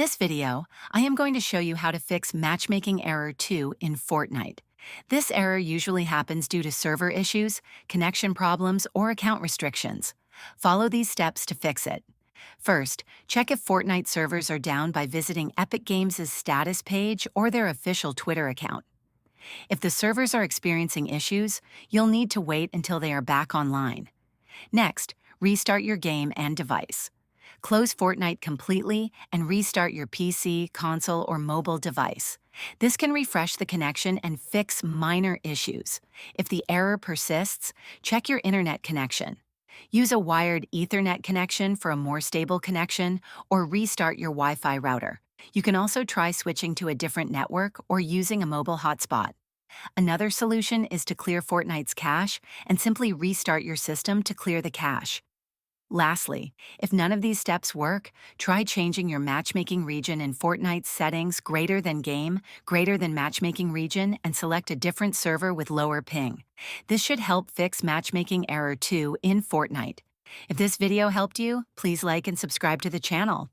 this video, I am going to show you how to fix matchmaking error 2 in Fortnite. This error usually happens due to server issues, connection problems, or account restrictions. Follow these steps to fix it. First, check if Fortnite servers are down by visiting Epic Games' status page or their official Twitter account. If the servers are experiencing issues, you'll need to wait until they are back online. Next, restart your game and device. Close Fortnite completely and restart your PC, console, or mobile device. This can refresh the connection and fix minor issues. If the error persists, check your internet connection. Use a wired Ethernet connection for a more stable connection, or restart your Wi-Fi router. You can also try switching to a different network or using a mobile hotspot. Another solution is to clear Fortnite's cache and simply restart your system to clear the cache. Lastly, if none of these steps work, try changing your matchmaking region in Fortnite's settings greater than game, greater than matchmaking region, and select a different server with lower ping. This should help fix matchmaking error 2 in Fortnite. If this video helped you, please like and subscribe to the channel.